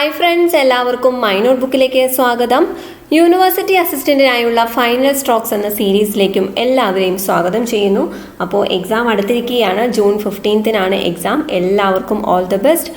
Hi friends, എല്ലാവർക്കും my not ബുക്കിലേക്ക് സ്വാഗതം. University അസിസ്റ്റന്റിനായുള്ള final strokes എന്ന സീരീസിലേക്കും എല്ലാവരെയും സ്വാഗതം ചെയ്യുന്നു. അപ്പോൾ എക്സാം അടുത്തിരിക്കുകയാണ്. June 15 exam. എല്ലാവർക്കും ഓൾ ദി ബെസ്റ്റ്.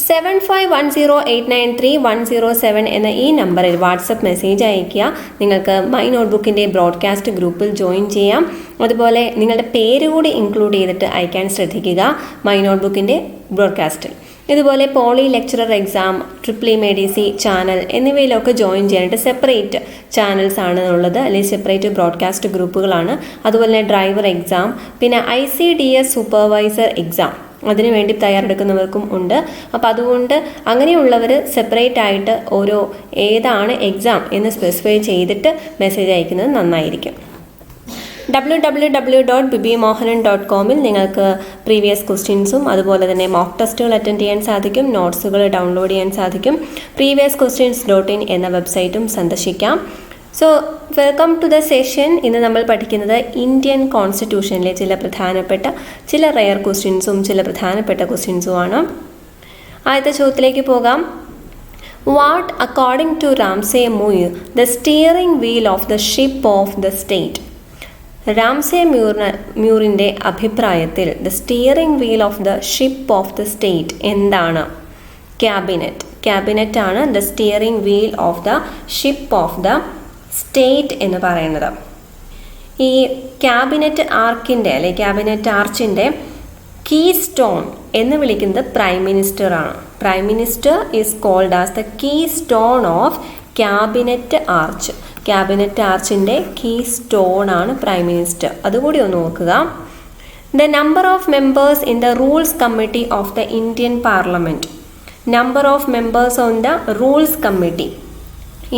7510893107 എന്ന ഈ നമ്പറിൽ വാട്സപ്പ് മെസ്സേജ് അയയ്ക്കുക. നിങ്ങൾക്ക് മൈ നോട്ട്ബുക്കിൻ്റെ ബ്രോഡ്കാസ്റ്റ് ഗ്രൂപ്പിൽ ജോയിൻ ചെയ്യാം. അതുപോലെ നിങ്ങളുടെ പേര് കൂടി ഇൻക്ലൂഡ് ചെയ്തിട്ട് അയക്കാൻ ശ്രദ്ധിക്കുക മൈ നോട്ട്ബുക്കിൻ്റെ ബ്രോഡ്കാസ്റ്റിൽ. ഇതുപോലെ പോളി ലെക്ചറർ എക്സാം, ട്രിപ്പിൾ മെഡിസി ചാനൽ എന്നിവയിലൊക്കെ ജോയിൻ ചെയ്യാനായിട്ട് സെപ്പറേറ്റ് ചാനൽസ് ആണ് ഉള്ളത്, അല്ലെങ്കിൽ സെപ്പറേറ്റ് ബ്രോഡ്കാസ്റ്റ് ഗ്രൂപ്പുകളാണ്. അതുപോലെ തന്നെ ഡ്രൈവർ എക്സാം, പിന്നെ ICDS സൂപ്പർവൈസർ എക്സാം അതിനുവേണ്ടി തയ്യാറെടുക്കുന്നവർക്കും ഉണ്ട്. അപ്പോൾ അതുകൊണ്ട് അങ്ങനെയുള്ളവർ സെപ്പറേറ്റ് ആയിട്ട് ഓരോ ഏതാണ് എക്സാം എന്ന് സ്പെസിഫൈ ചെയ്തിട്ട് മെസ്സേജ് അയക്കുന്നത് നന്നായിരിക്കും. www.bibimohanan.com നിങ്ങൾക്ക് പ്രീവിയസ് ക്വസ്റ്റ്യൻസും അതുപോലെ തന്നെ മോക്ക് ടെസ്റ്റുകൾ അറ്റൻഡ് ചെയ്യാൻ സാധിക്കും, നോട്ട്സുകൾ ഡൗൺലോഡ് ചെയ്യാൻ സാധിക്കും. previous-questions.in എന്ന വെബ്സൈറ്റും സന്ദർശിക്കാം. So welcome to the session. ഇന്ന് നമ്മൾ പഠിക്കുന്നത് ഇന്ത്യൻ കോൺസ്റ്റിറ്റ്യൂഷനിലെ ചില റെയർ ക്വസ്റ്റ്യൻസും ചില പ്രധാനപ്പെട്ട ക്വസ്റ്റ്യൻസുമാണ്. ആദ്യത്തെ ചോദ്യത്തിലേക്ക് പോകാം. What according to Ramsay Muir the steering wheel of the ship of the state? Ramsay മ്യൂറിൻ്റെ അഭിപ്രായത്തിൽ the steering wheel of the ship of the state എന്താണ്? ക്യാബിനറ്റ് ആണ് the steering wheel of the ship of the state എന്ന് പറയുന്നത്. ഈ cabinet ആർച്ചിൻ്റെ keystone എന്ന് വിളിക്കുന്നത് പ്രൈം മിനിസ്റ്റർ ആണ്. Prime minister is called as the keystone of cabinet arch. Cabinet ആർച്ചിൻ്റെ കീ സ്റ്റോൺ ആണ് പ്രൈം മിനിസ്റ്റർ. അതുകൂടി ഒന്ന് നോക്കുക. The number of members in the rules committee of the Indian parliament. Number of members on the rules committee.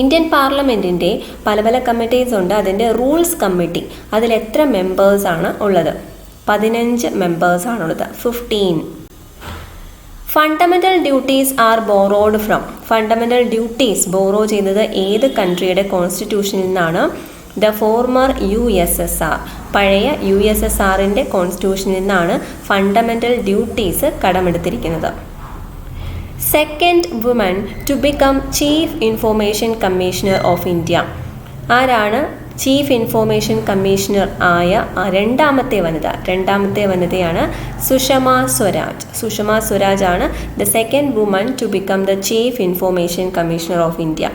Indian പാർലമെൻറ്റിൻ്റെ പല committees ഉണ്ട്. അതിൻ്റെ rules committee അതിൽ എത്ര മെമ്പേഴ്സാണ് ഉള്ളത്? 15 മെമ്പേഴ്സാണുള്ളത്. 15. Fundamental duties are borrowed from. Fundamental duties borrow ചെയ്യുന്നത് ഏത് കൺട്രിയുടെ കോൺസ്റ്റിറ്റ്യൂഷനിൽ നിന്നാണ്? The former USSR. പഴയ USSRൻ്റെ കോൺസ്റ്റിറ്റ്യൂഷനിൽ നിന്നാണ് ഫണ്ടമെൻ്റൽ ഡ്യൂട്ടീസ് കടമെടുത്തിരിക്കുന്നത്. Second woman to become chief information commissioner of India. ആരാണ് ചീഫ് ഇൻഫോർമേഷൻ കമ്മീഷണർ ആയ രണ്ടാമത്തെ വനിതയാണ് സുഷമ സ്വരാജ് ആണ് the second woman to become the chief information commissioner of India.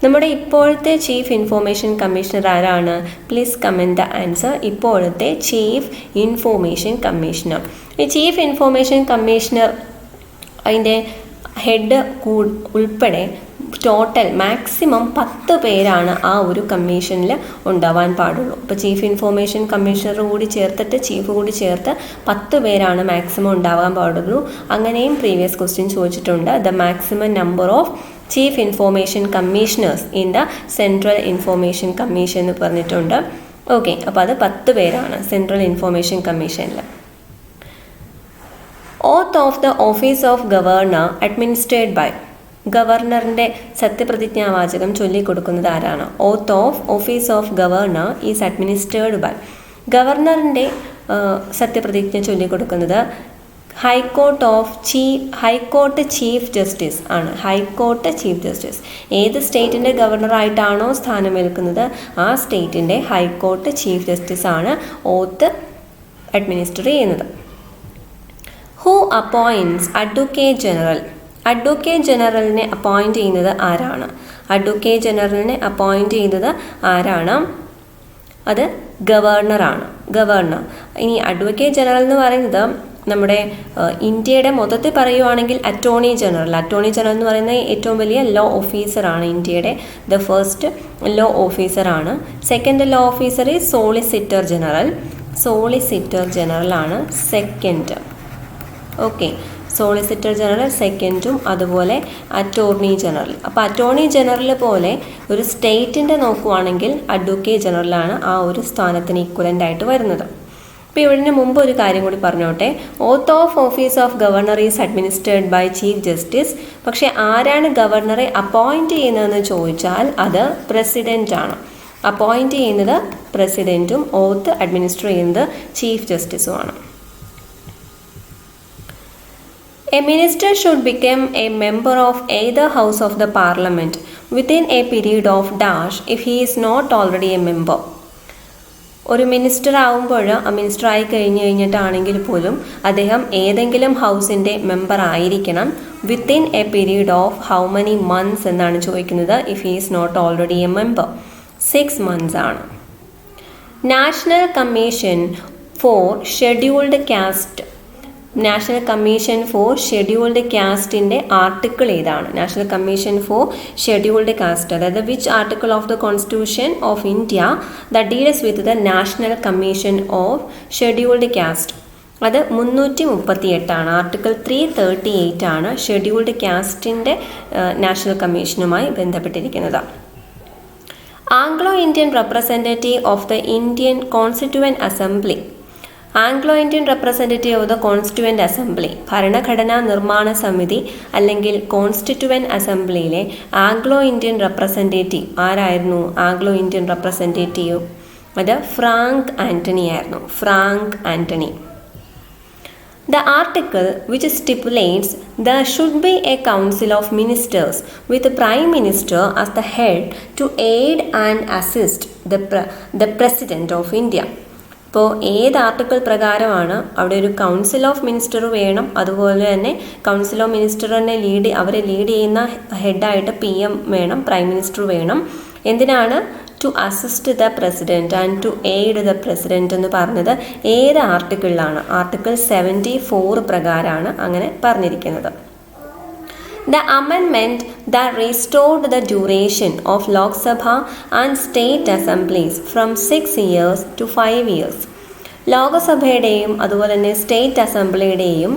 നമ്മുടെ ഇപ്പോഴത്തെ ചീഫ് ഇൻഫോർമേഷൻ കമ്മീഷണർ ആരാണ്? Please comment the answer. ഇപ്പോഴത്തെ ചീഫ് ഇൻഫോർമേഷൻ കമ്മീഷണർ. ഈ ചീഫ് ഇൻഫോർമേഷൻ കമ്മീഷണർ അതിൻ്റെ ഹെഡ് ഉൾപ്പെടെ ടോട്ടൽ മാക്സിമം 10 പേരാണ് ആ ഒരു കമ്മീഷനിൽ ഉണ്ടാവാൻ പാടുള്ളൂ. ഇപ്പോൾ ചീഫ് ഇൻഫോർമേഷൻ കമ്മീഷണർ കൂടി ചേർത്തിട്ട് ചീഫ് കൂടി ചേർത്ത് 10 പേരാണ് മാക്സിമം ഉണ്ടാവാൻ പാടുള്ളൂ. അങ്ങനെയും പ്രീവിയസ് ക്വസ്റ്റ്യൻ ചോദിച്ചിട്ടുണ്ട്. The maximum number of chief information commissioners in the central information commission എന്ന് പറഞ്ഞിട്ടുണ്ട്. ഓക്കെ, അപ്പോൾ അത് 10 പേരാണ് സെൻട്രൽ ഇൻഫോർമേഷൻ കമ്മീഷനിൽ. Oath of the office of governor administered by. ഗവർണറിൻ്റെ സത്യപ്രതിജ്ഞാവാചകം ചൊല്ലിക്കൊടുക്കുന്നത് ആരാണ്? Oath of office of governor is administered by. ഗവർണറിൻ്റെ സത്യപ്രതിജ്ഞ ചൊല്ലിക്കൊടുക്കുന്നത് ഹൈക്കോർട്ട് ചീഫ് ജസ്റ്റിസ് ആണ്. ഹൈക്കോർട്ട് ചീഫ് ജസ്റ്റിസ് ഏത് സ്റ്റേറ്റിൻ്റെ ഗവർണറായിട്ടാണോ സ്ഥാനമേൽക്കുന്നത് ആ സ്റ്റേറ്റിൻ്റെ ഹൈക്കോർട്ട് ചീഫ് ജസ്റ്റിസ് ആണ് ഓത്ത് അഡ്മിനിസ്റ്റർ ചെയ്യുന്നത്. Who appoints advocate general. Advocate ജനറലിനെ അപ്പോയിൻറ്റ് ചെയ്യുന്നത് ആരാണ്? അത് ഗവർണറാണ്. ഇനി അഡ്വക്കേറ്റ് ജനറൽ എന്ന് പറയുന്നത് നമ്മുടെ ഇന്ത്യയുടെ മൊത്തത്തിൽ പറയുവാണെങ്കിൽ അറ്റോർണി ജനറൽ എന്ന് പറയുന്നത് ഏറ്റവും വലിയ ലോ ഓഫീസറാണ്. ഇന്ത്യയുടെ ദ ഫസ്റ്റ് ലോ ഓഫീസറാണ്. സെക്കൻഡ് ലോ ഓഫീസർ ഈ സോളിസിറ്റർ ജനറലാണ് സെക്കൻഡ്. ഓക്കെ, സോളിസിറ്റർ ജനറൽ സെക്കൻഡും അതുപോലെ അറ്റോർണി ജനറൽ. അപ്പോൾ അറ്റോർണി ജനറൽ പോലെ ഒരു സ്റ്റേറ്റിൻ്റെ നോക്കുവാണെങ്കിൽ അഡ്വക്കേറ്റ് ജനറലാണ് ആ ഒരു സ്ഥാനത്തിന് ഈക്വലൻ്റ് ആയിട്ട് വരുന്നത്. അപ്പോൾ ഇതിന് മുമ്പ് ഒരു കാര്യം കൂടി പറഞ്ഞോട്ടെ. Oath of office of governor is administered by chief justice. പക്ഷേ ആരാണ് ഗവർണറെ അപ്പോയിൻറ്റ് ചെയ്യുന്നതെന്ന് ചോദിച്ചാൽ അത് പ്രസിഡൻ്റ് ആണ്. അപ്പോയിൻറ്റ് ചെയ്യുന്നത് പ്രസിഡൻറ്റും ഓത്ത് അഡ്മിനിസ്റ്റർ ചെയ്യുന്നത് chief ജസ്റ്റിസുമാണ്. A minister should become a member of either house of the parliament within a period of dash if he is not already a member. ഒരു മിനിസ്റ്റർ ആവുമ്പോൾ ആ മിനിസ്റ്റർ ആയി കഴിഞ്ഞിട്ടാണെങ്കിൽ പോലും അദ്ദേഹം ഏതെങ്കിലും ഹൗസിൻ്റെ മെമ്പർ ആയിരിക്കണം. Within a period of how many months എന്നാണ് ചോദിക്കുന്നത്. If he is not already a member 6 months ആണ്. National commission for scheduled caste, national commission for scheduled കാസ്റ്റിൻ്റെ ആർട്ടിക്കിൾ ഏതാണ്? National commission for scheduled caste, അതായത് which article of the constitution of India the deals with the national commission of scheduled caste? അത് 338 article 338 ആണ് scheduled കാസ്റ്റിൻ്റെ national കമ്മീഷനുമായി ബന്ധപ്പെട്ടിരിക്കുന്നത്. Anglo Indian representative of the Indian constituent assembly, Anglo Indian representative of the constituent assembly, ഭരണഘടനാ നിർമ്മാണ സമിതി അല്ലെങ്കിൽ constituent അസംബ്ലിയിലെ Anglo Indian representative ആരായിരുന്നു? Anglo Indian representative അത് Frank Antony ആയിരുന്നു. Frank Antony. The article which stipulates there should be a council of ministers with the prime minister as the head to aid and assist the president of India. ഇപ്പോൾ ഏത് article പ്രകാരമാണ് അവിടെ ഒരു council of minister വേണം, അതുപോലെ തന്നെ council of മിനിസ്റ്ററിനെ അവരെ lead ചെയ്യുന്ന ഹെഡായിട്ട് PM വേണം, പ്രൈം മിനിസ്റ്റർ വേണം. എന്തിനാണ്? To assist the president and to aid the president എന്ന് പറഞ്ഞത് ഏത് ആർട്ടിക്കിളിലാണ്? ആർട്ടിക്കിൾ 74 പ്രകാരമാണ് അങ്ങനെ പറഞ്ഞിരിക്കുന്നത്. The amendment that restored the duration of Lok Sabha and state assemblies from 6 years to 5 years. ലോകസഭയുടെയും അതുപോലെ തന്നെ സ്റ്റേറ്റ് അസംബ്ലിയുടെയും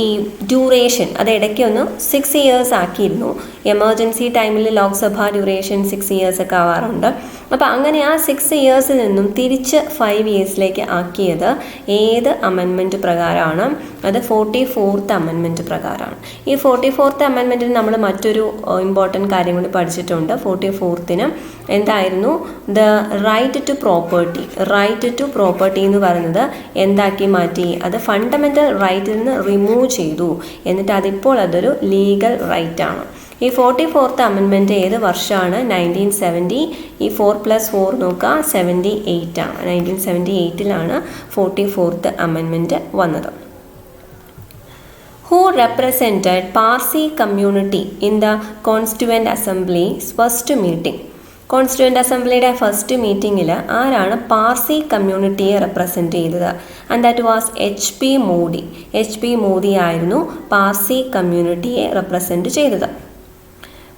ഈ ഡ്യൂറേഷൻ അത് ഇടയ്ക്ക് ഒന്ന് 6 years ആക്കിയിരുന്നു. എമർജൻസി ടൈമിൽ ലോക്സഭ ഡ്യൂറേഷൻ 6 years ഒക്കെ ആവാറുണ്ട്. അപ്പോൾ അങ്ങനെ ആ 6 years നിന്നും തിരിച്ച് 5 yearsലേക്ക് ആക്കിയത് ഏത് അമെൻമെൻറ്റ് പ്രകാരമാണ്? അത് 44th അമെൻമെൻറ്റ് പ്രകാരമാണ്. ഈ 44th അമെൻമെൻറ്റിന് നമ്മൾ മറ്റൊരു ഇമ്പോർട്ടൻറ്റ് കാര്യം കൂടി പഠിച്ചിട്ടുണ്ട്. 44th എന്തായിരുന്നു? The right to property. Right to property എന്ന് പറയുന്നത് എന്താക്കി മാറ്റി? അത് ഫണ്ടമെൻ്റൽ റൈറ്റിൽ നിന്ന് റിമൂവ് ചെയ്തു. എന്നിട്ട് അതിപ്പോൾ അതൊരു ലീഗൽ റൈറ്റ് ആണ്. ഈ 44th അമെൻമെൻറ്റ് ഏത് വർഷമാണ്? 1970. ഈ 4+4 നോക്കുക, 78 ആണ്. 1978 44th അമെൻമെൻറ്റ് വന്നത്. Who represented Parsi community in the Constituent Assembly's first meeting? Constituent അസംബ്ലിയുടെ ഫസ്റ്റ് മീറ്റിങ്ങിൽ ആരാണ് പാർസി കമ്മ്യൂണിറ്റിയെ റെപ്രസെൻ്റ് ചെയ്തത്? And that was HP Modi. HP Modi ആയിരുന്നു പാർസി കമ്മ്യൂണിറ്റിയെ റെപ്രസെൻ്റ് ചെയ്തത്.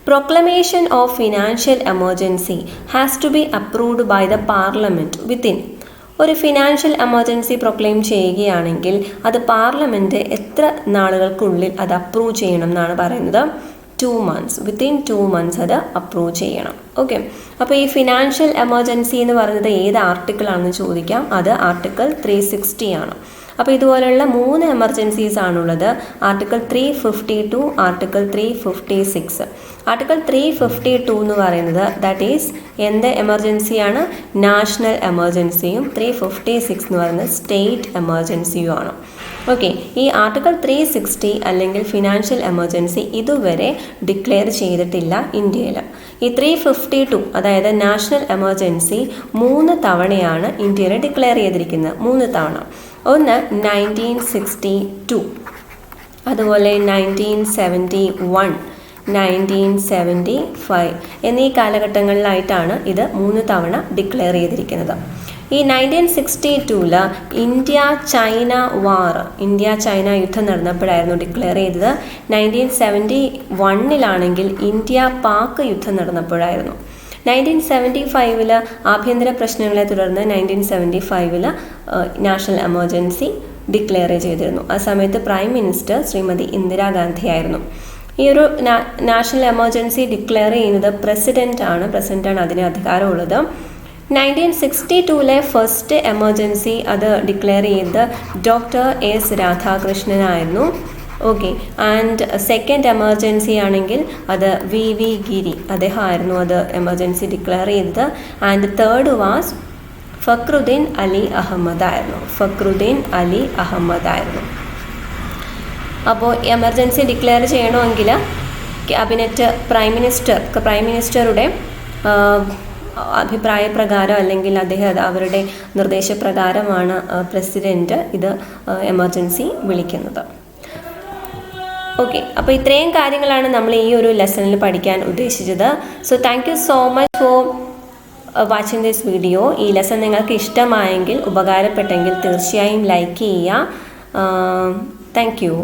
Proclamation of financial emergency has to be approved by the parliament within. ഒരു financial emergency proclaim ചെയ്യുകയാണെങ്കിൽ അത് പാർലമെൻറ്റ് എത്ര നാളുകൾക്കുള്ളിൽ അത് അപ്രൂവ് ചെയ്യണം എന്നാണ് പറയുന്നത്? 2 months. വിത്തിൻ 2 months അത് അപ്രൂവ് ചെയ്യണം. ഓക്കെ, അപ്പോൾ ഈ ഫിനാൻഷ്യൽ എമർജൻസി എന്ന് പറയുന്നത് ഏത് ആർട്ടിക്കിളാണെന്ന് ചോദിക്കാം. അത് ആർട്ടിക്കിൾ 360 ആണ്. അപ്പോൾ ഇതുപോലുള്ള 3 എമർജൻസീസ് ആണുള്ളത്. Article 352, article 356. ആർട്ടിക്കിൾ 352 എന്ന് പറയുന്നത് ദാറ്റ് ഈസ് എന്ത് എമർജൻസിയാണ്? നാഷണൽ എമർജൻസിയും. 356 എന്ന് പറയുന്നത് സ്റ്റേറ്റ് എമർജൻസിയും ആണ്. ഓക്കെ, ഈ ആർട്ടിക്കിൾ 360 അല്ലെങ്കിൽ ഫിനാൻഷ്യൽ എമർജൻസി ഇതുവരെ ഡിക്ലെയർ ചെയ്തിട്ടില്ല ഇന്ത്യയിൽ. ഈ 352 അതായത് നാഷണൽ എമർജൻസി 3 തവണയാണ് ഇന്ത്യയിൽ ഡിക്ലെയർ ചെയ്തിരിക്കുന്നത്. 3 തവണ. ഒന്ന് 1962, അതുപോലെ 1971, 1975 എന്നീ കാലഘട്ടങ്ങളിലായിട്ടാണ് ഇത് 3 തവണ ഡിക്ലെയർ ചെയ്തിരിക്കുന്നത്. ഈ 1962 ഇന്ത്യ ചൈന വാർ, ഇന്ത്യ ചൈന യുദ്ധം നടന്നപ്പോഴായിരുന്നു ഡിക്ലെയർ ചെയ്തത്. 1971 ഇന്ത്യ പാക് യുദ്ധം നടന്നപ്പോഴായിരുന്നു. 1975 ആഭ്യന്തര പ്രശ്നങ്ങളെ തുടർന്ന് 1975 നാഷണൽ എമർജൻസി ഡിക്ലെയർ ചെയ്തിരുന്നു. ആ സമയത്ത് പ്രൈം മിനിസ്റ്റർ ശ്രീമതി ഇന്ദിരാഗാന്ധി ആയിരുന്നു. ഈ ഒരു നാഷണൽ എമർജൻസി ഡിക്ലെയർ ചെയ്യുന്നത് പ്രസിഡൻ്റാണ് അതിന് അധികാരമുള്ളത്. 1962 ഫസ്റ്റ് എമർജൻസി അത് ഡിക്ലെയർ ചെയ്തത് ഡോക്ടർ S രാധാകൃഷ്ണനായിരുന്നു. ഓക്കെ, ആൻഡ് സെക്കൻഡ് എമർജൻസി ആണെങ്കിൽ അത് VV ഗിരി അദ്ദേഹമായിരുന്നു അത് എമർജൻസി ഡിക്ലെയർ ചെയ്തത്. And third was Fakhruddin Ali Ahmed ആയിരുന്നു. അപ്പോൾ എമർജൻസി ഡിക്ലെയർ ചെയ്യണമെങ്കിൽ ക്യാബിനറ്റ് പ്രൈം മിനിസ്റ്ററുടെ അഭിപ്രായപ്രകാരം അല്ലെങ്കിൽ അവരുടെ നിർദ്ദേശപ്രകാരമാണ് പ്രസിഡന്റ് ഇത് എമർജൻസി വിളിക്കുന്നത്. ഓക്കെ, അപ്പോൾ ഇത്രയും കാര്യങ്ങളാണ് നമ്മൾ ഈ ഒരു ലെസണിൽ പഠിക്കാൻ ഉദ്ദേശിച്ചത്. So thank you so much for watching this video. ഈ ലെസൺ നിങ്ങൾക്ക് ഇഷ്ടമായെങ്കിൽ, ഉപകാരപ്പെട്ടെങ്കിൽ തീർച്ചയായും ലൈക്ക് ചെയ്യുക. Thank you.